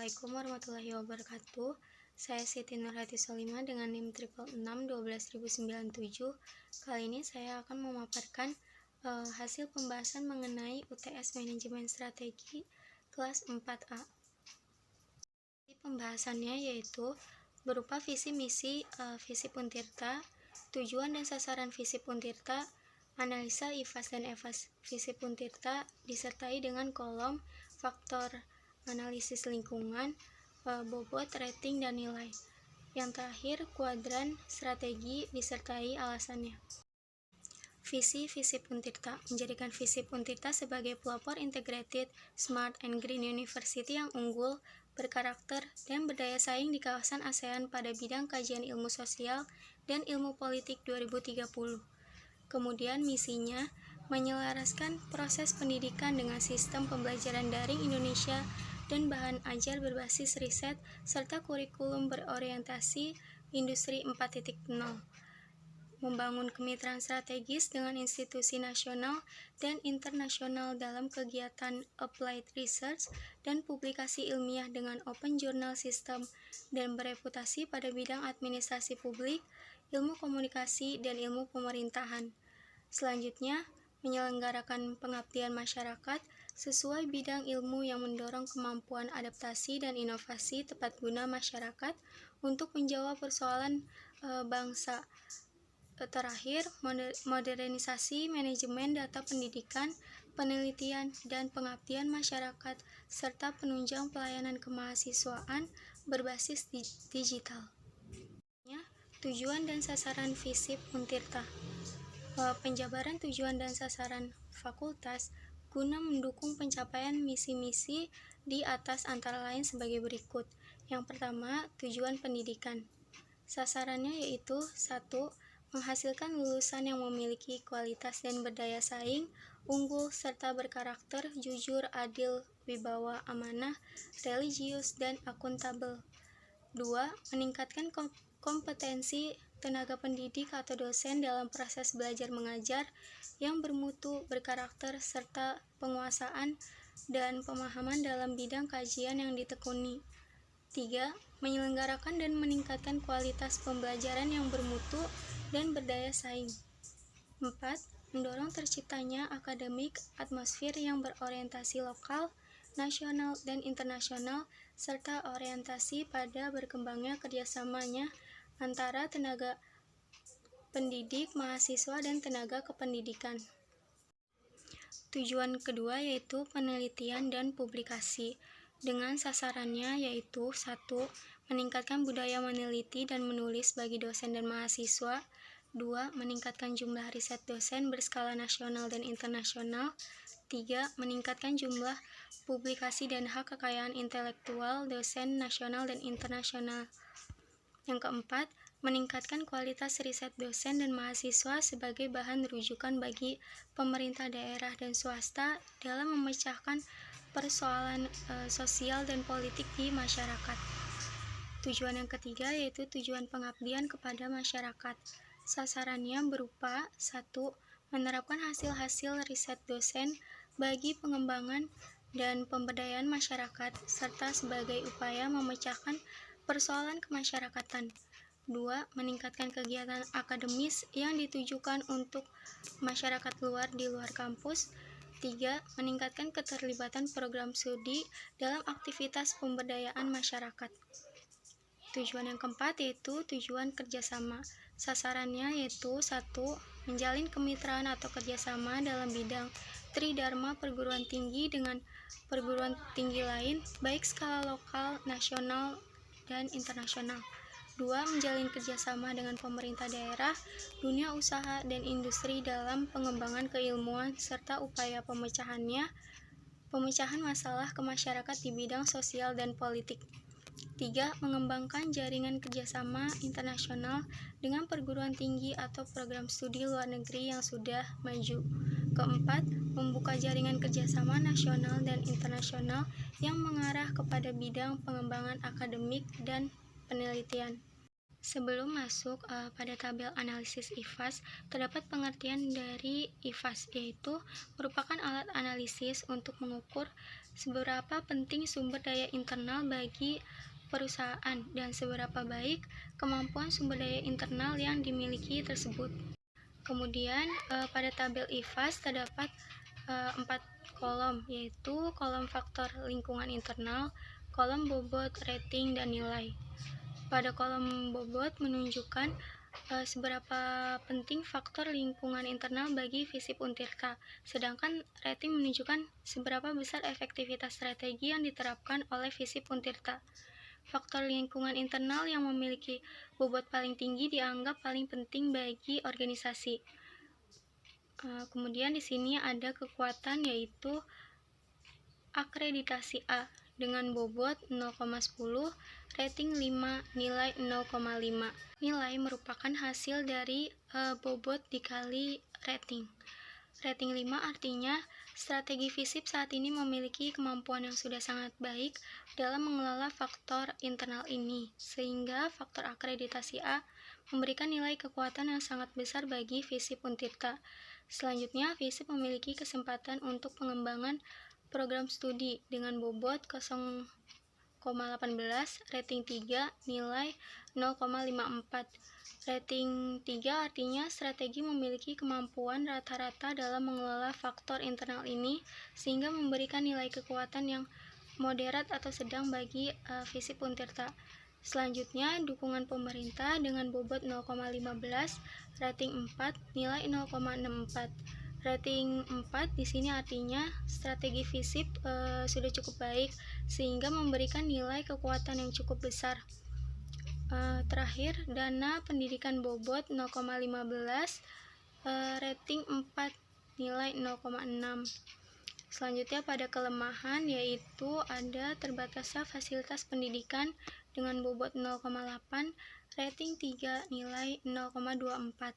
Assalamualaikum warahmatullahi wabarakatuh. Saya Siti Nurhati Solima dengan NIM 666 Kali ini saya akan memaparkan hasil pembahasan mengenai UTS Manajemen Strategi kelas 4A. Pembahasannya yaitu berupa visi misi visi Puntirta, tujuan dan sasaran visi Puntirta, analisa IFAS dan EVAS visi Puntirta, disertai dengan kolom faktor analisis lingkungan, bobot, rating, dan nilai. Yang terakhir, kuadran strategi disertai alasannya. Visi Puntirta menjadikan visi Puntirta sebagai pelopor integrated, smart, and green university yang unggul, berkarakter, dan berdaya saing di kawasan ASEAN pada bidang kajian ilmu sosial dan ilmu politik 2030. Kemudian misinya menyelaraskan proses pendidikan dengan sistem pembelajaran daring Indonesia dan bahan ajar berbasis riset serta kurikulum berorientasi industri 4.0. Membangun kemitraan strategis dengan institusi nasional dan internasional dalam kegiatan applied research dan publikasi ilmiah dengan open journal system dan bereputasi pada bidang administrasi publik, ilmu komunikasi, dan ilmu pemerintahan. Selanjutnya, menyelenggarakan pengabdian masyarakat sesuai bidang ilmu yang mendorong kemampuan adaptasi dan inovasi tepat guna masyarakat untuk menjawab persoalan bangsa. Terakhir, modernisasi manajemen data pendidikan, penelitian, dan pengabdian masyarakat, serta penunjang pelayanan kemahasiswaan berbasis digital. Tujuan dan sasaran visi Puntirta. Penjabaran tujuan dan sasaran fakultas guna mendukung pencapaian misi-misi di atas antara lain sebagai berikut. Yang pertama, tujuan pendidikan. Sasarannya yaitu 1. Menghasilkan lulusan yang memiliki kualitas dan berdaya saing, unggul, serta berkarakter, jujur, adil, wibawa, amanah, religius, dan akuntabel. 2. Meningkatkan kompetensi tenaga pendidik atau dosen dalam proses belajar mengajar yang bermutu, berkarakter, serta penguasaan dan pemahaman dalam bidang kajian yang ditekuni. 3. Menyelenggarakan dan meningkatkan kualitas pembelajaran yang bermutu dan berdaya saing. 4. Mendorong terciptanya akademik atmosfer yang berorientasi lokal, nasional, dan internasional, serta orientasi pada berkembangnya kerjasamanya antara tenaga pendidik, mahasiswa, dan tenaga kependidikan. Tujuan kedua yaitu penelitian dan publikasi, dengan sasarannya yaitu 1. Meningkatkan budaya meneliti dan menulis bagi dosen dan mahasiswa. 2. Meningkatkan jumlah riset dosen berskala nasional dan internasional. 3. Meningkatkan jumlah publikasi dan hak kekayaan intelektual dosen nasional dan internasional. Yang keempat, meningkatkan kualitas riset dosen dan mahasiswa sebagai bahan rujukan bagi pemerintah daerah dan swasta dalam memecahkan persoalan sosial dan politik di masyarakat. Tujuan yang ketiga yaitu tujuan pengabdian kepada masyarakat. Sasarannya berupa 1. Menerapkan hasil-hasil riset dosen bagi pengembangan dan pemberdayaan masyarakat, serta sebagai upaya memecahkan persoalan kemasyarakatan. 2. Meningkatkan kegiatan akademis yang ditujukan untuk masyarakat luar di luar kampus. 3. Meningkatkan keterlibatan program studi dalam aktivitas pemberdayaan masyarakat. Tujuan yang keempat yaitu tujuan kerjasama. Sasarannya yaitu 1. Menjalin kemitraan atau kerjasama dalam bidang tridharma perguruan tinggi dengan perguruan tinggi lain, baik skala lokal, nasional, dan internasional. 2. Menjalin kerjasama dengan pemerintah daerah, dunia usaha, dan industri dalam pengembangan keilmuan serta upaya pemecahan masalah ke masyarakat di bidang sosial dan politik. 3. Mengembangkan jaringan kerjasama internasional dengan perguruan tinggi atau program studi luar negeri yang sudah maju. Keempat, membuka jaringan kerjasama nasional dan internasional yang mengarah kepada bidang pengembangan akademik dan penelitian. Sebelum masuk pada tabel analisis IFAS, terdapat pengertian dari IFAS, yaitu merupakan alat analisis untuk mengukur seberapa penting sumber daya internal bagi perusahaan dan seberapa baik kemampuan sumber daya internal yang dimiliki tersebut. Kemudian pada tabel IFAS terdapat 4 kolom, yaitu kolom faktor lingkungan internal, kolom bobot, rating, dan nilai. Pada kolom bobot menunjukkan seberapa penting faktor lingkungan internal bagi FISIP Untirta, sedangkan rating menunjukkan seberapa besar efektivitas strategi yang diterapkan oleh FISIP Untirta. Faktor lingkungan internal yang memiliki bobot paling tinggi dianggap paling penting bagi organisasi. Kemudian di sini ada kekuatan, yaitu akreditasi A dengan bobot 0,10, rating 5, nilai 0,5. Nilai merupakan hasil dari bobot dikali rating. Rating 5 artinya strategi FISIP saat ini memiliki kemampuan yang sudah sangat baik dalam mengelola faktor internal ini, sehingga faktor akreditasi A memberikan nilai kekuatan yang sangat besar bagi FISIP Untirta. Selanjutnya, FISIP memiliki kesempatan untuk pengembangan program studi dengan bobot 0,18, rating 3, nilai 0,54. Rating 3 artinya strategi memiliki kemampuan rata-rata dalam mengelola faktor internal ini, sehingga memberikan nilai kekuatan yang moderat atau sedang bagi FISIP Untirta. Selanjutnya, dukungan pemerintah dengan bobot 0,15, rating 4, nilai 0,64. Rating 4 di sini artinya strategi FISIP sudah cukup baik sehingga memberikan nilai kekuatan yang cukup besar. Terakhir, dana pendidikan bobot 0,15, rating 4, nilai 0,6. Selanjutnya pada kelemahan, yaitu ada terbatasnya fasilitas pendidikan dengan bobot 0,8, rating 3, nilai 0,24.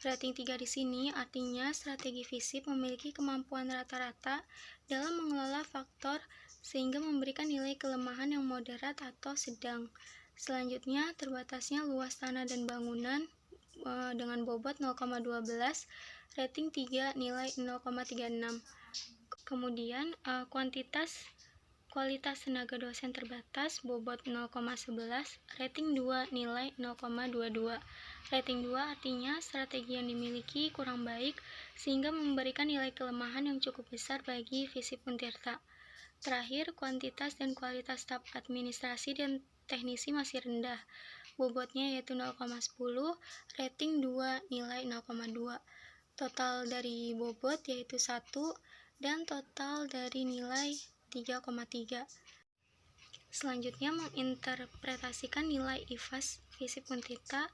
Rating 3 di sini artinya strategi FISIP memiliki kemampuan rata-rata dalam mengelola faktor sehingga memberikan nilai kelemahan yang moderat atau sedang. Selanjutnya, terbatasnya luas tanah dan bangunan dengan bobot 0,12, rating 3, nilai 0,36. Kemudian, kualitas tenaga dosen terbatas, bobot 0,11, rating 2, nilai 0,22. Rating 2 artinya strategi yang dimiliki kurang baik sehingga memberikan nilai kelemahan yang cukup besar bagi FISIP Untirta. Terakhir, kuantitas dan kualitas staf administrasi dan teknisi masih rendah. Bobotnya yaitu 0,10, rating 2, nilai 0,2. Total dari bobot yaitu 1 dan total dari nilai 3,3. Selanjutnya, menginterpretasikan nilai IFAS FISIP Untirta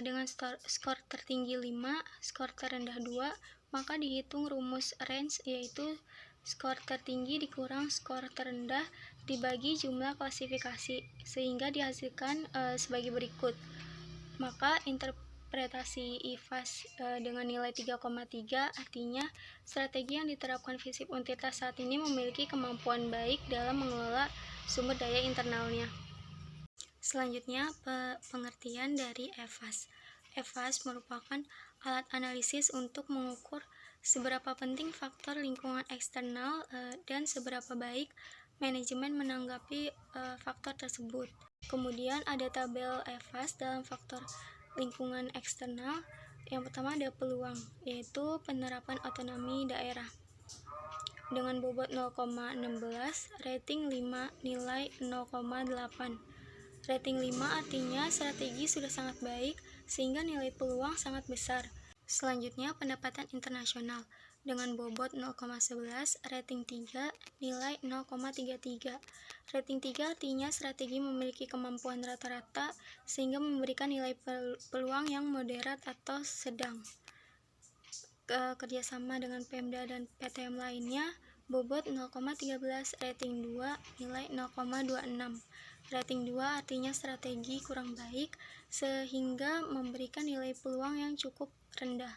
dengan skor tertinggi 5, skor terendah 2, maka dihitung rumus range, yaitu skor tertinggi dikurang skor terendah dibagi jumlah klasifikasi, sehingga dihasilkan sebagai berikut. Maka interpretasi IFAS dengan nilai 3,3 artinya strategi yang diterapkan FISIP Untirta saat ini memiliki kemampuan baik dalam mengelola sumber daya internalnya. Selanjutnya, pengertian dari EFAS. EFAS merupakan alat analisis untuk mengukur seberapa penting faktor lingkungan eksternal dan seberapa baik manajemen menanggapi faktor tersebut. Kemudian ada tabel EFAS dalam faktor lingkungan eksternal. Yang pertama ada peluang, yaitu penerapan otonomi daerah dengan bobot 0,16, rating 5, nilai 0,8. Rating 5 artinya strategi sudah sangat baik sehingga nilai peluang sangat besar. Selanjutnya, pendapatan internasional dengan bobot 0,11, rating 3, nilai 0,33. Rating 3 artinya strategi memiliki kemampuan rata-rata sehingga memberikan nilai peluang yang moderat atau sedang. Kerjasama dengan Pemda dan PTM lainnya, bobot 0,13, rating 2, nilai 0,26. Rating 2 artinya strategi kurang baik sehingga memberikan nilai peluang yang cukup rendah.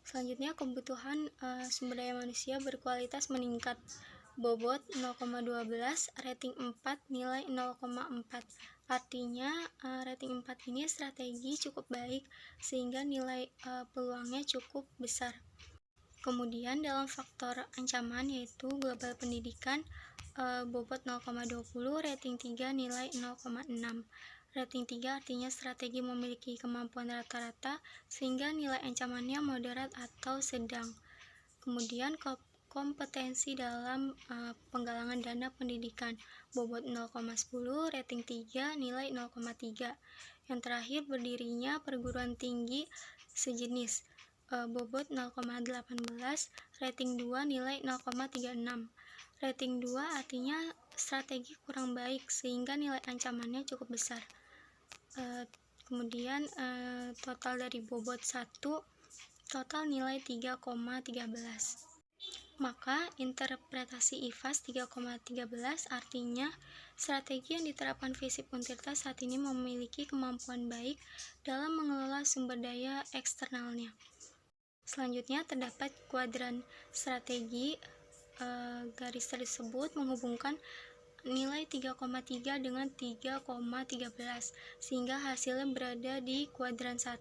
Selanjutnya, kebutuhan sumber daya manusia berkualitas meningkat bobot 0,12, rating 4, nilai 0,4. Artinya rating 4 ini strategi cukup baik sehingga nilai peluangnya cukup besar. Kemudian dalam faktor ancaman yaitu global pendidikan, bobot 0,20, rating 3, nilai 0,6. Rating 3 artinya strategi memiliki kemampuan rata-rata sehingga nilai ancamannya moderat atau sedang. Kemudian kompetensi dalam penggalangan dana pendidikan, bobot 0,10, rating 3, nilai 0,3. Yang terakhir berdirinya perguruan tinggi sejenis, bobot 0,18, rating 2, nilai 0,36. Rating 2 artinya strategi kurang baik sehingga nilai ancamannya cukup besar. Kemudian total dari bobot 1, total nilai 3,13. Maka interpretasi IFAS 3,13 artinya strategi yang diterapkan FISIP Untirta saat ini memiliki kemampuan baik dalam mengelola sumber daya eksternalnya. Selanjutnya terdapat kuadran strategi. Garis tersebut menghubungkan nilai 3,3 dengan 3,13 sehingga hasilnya berada di kuadran 1.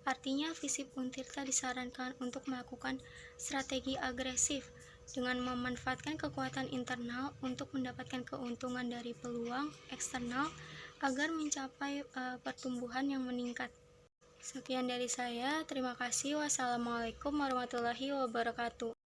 Artinya FISIP Untirta disarankan untuk melakukan strategi agresif dengan memanfaatkan kekuatan internal untuk mendapatkan keuntungan dari peluang eksternal agar mencapai pertumbuhan yang meningkat. Sekian dari saya, terima kasih. Wassalamualaikum warahmatullahi wabarakatuh.